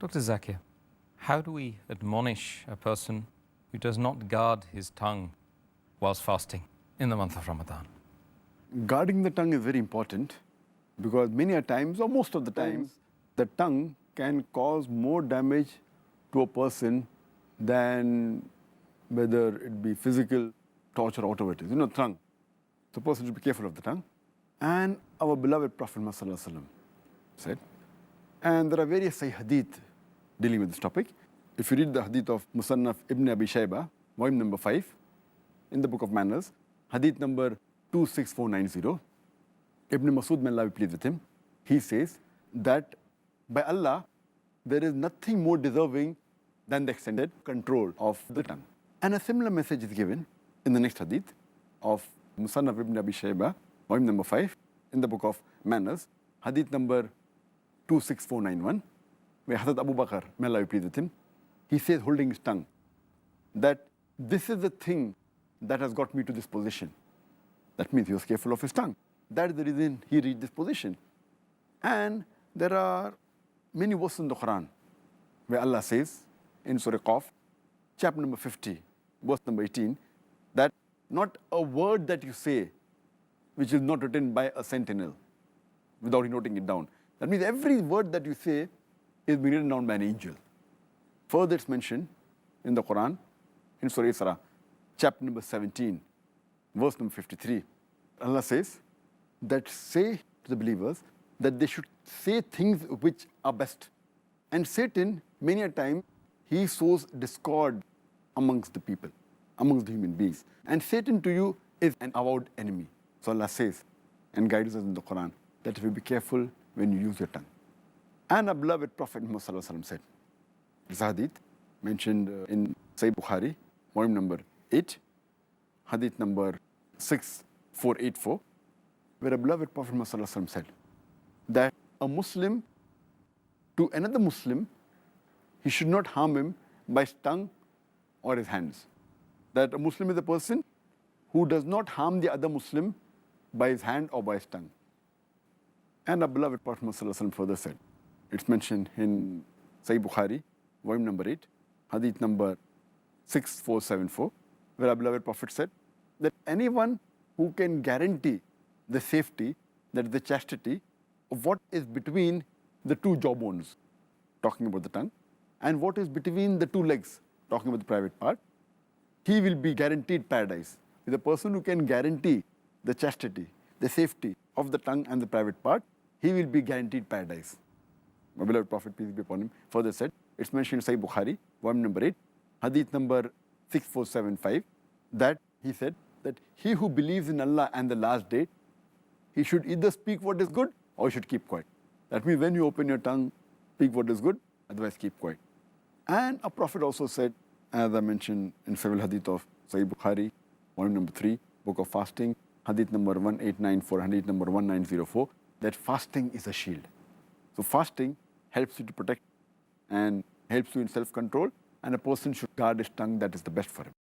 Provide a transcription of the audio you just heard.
Dr. Zakir, how do we admonish a person who does not guard his tongue whilst fasting in the month of Ramadan? Guarding the tongue is very important because many a times, or most of the times, the tongue can cause more damage to a person than whether it be physical torture or whatever it is. Tongue. So a person should be careful of the tongue. And our beloved Prophet Muhammad said, and there are various hadith dealing with this topic. If you read the hadith of Musannaf Ibn Abi Shayba, volume number 5, in the book of Manners, hadith number 26490, Ibn Masud, may Allah be pleased with him, he says that by Allah, there is nothing more deserving than the extended control of the tongue. And a similar message is given in the next hadith of Musannaf Ibn Abi Shayba, volume number 5, in the book of Manners, hadith number 26491, where Hazrat Abu Bakr, may Allah be pleased with him, he says, holding his tongue, that this is the thing that has got me to this position. That means he was careful of his tongue. That is the reason he reached this position. And there are many verses in the Quran where Allah says in Surah Qaf, chapter number 50, verse number 18, that not a word that you say which is not written by a sentinel without noting it down. That means every word that you say is being written down by an angel. Further, it's mentioned in the Quran, in Surah Isra, chapter number 17, verse number 53. Allah says that say to the believers that they should say things which are best. And Satan, many a time, he sows discord amongst the people, amongst the human beings. And Satan to you is an avowed enemy. So Allah says and guides us in the Quran that if you be careful when you use your tongue. And our beloved Prophet Muhammad said, this hadith mentioned in Sahih Bukhari, volume number 8, hadith number 6484, where a beloved Prophet Muhammad said that a Muslim to another Muslim, he should not harm him by his tongue or his hands. That a Muslim is a person who does not harm the other Muslim by his hand or by his tongue. And our beloved Prophet Muhammad further said, it's mentioned in Sahih Bukhari, volume number 8, hadith number 6474, where our beloved Prophet said that anyone who can guarantee the safety, that is the chastity, of what is between the two jawbones, talking about the tongue, and what is between the two legs, talking about the private part, he will be guaranteed paradise. The person who can guarantee the chastity, the safety of the tongue and the private part, he will be guaranteed paradise. My beloved Prophet, peace be upon him, further said, it's mentioned in Sahih Bukhari, volume number 8, hadith number 6475, that he said that he who believes in Allah and the last day, he should either speak what is good or he should keep quiet. That means when you open your tongue, speak what is good, otherwise keep quiet. And a Prophet also said, as I mentioned in several hadith of Sahih Bukhari, volume number 3, book of fasting, hadith number 1894, hadith number 1904, that fasting is a shield. So fasting helps you to protect and helps you in self-control, and a person should guard his tongue. That is the best for him.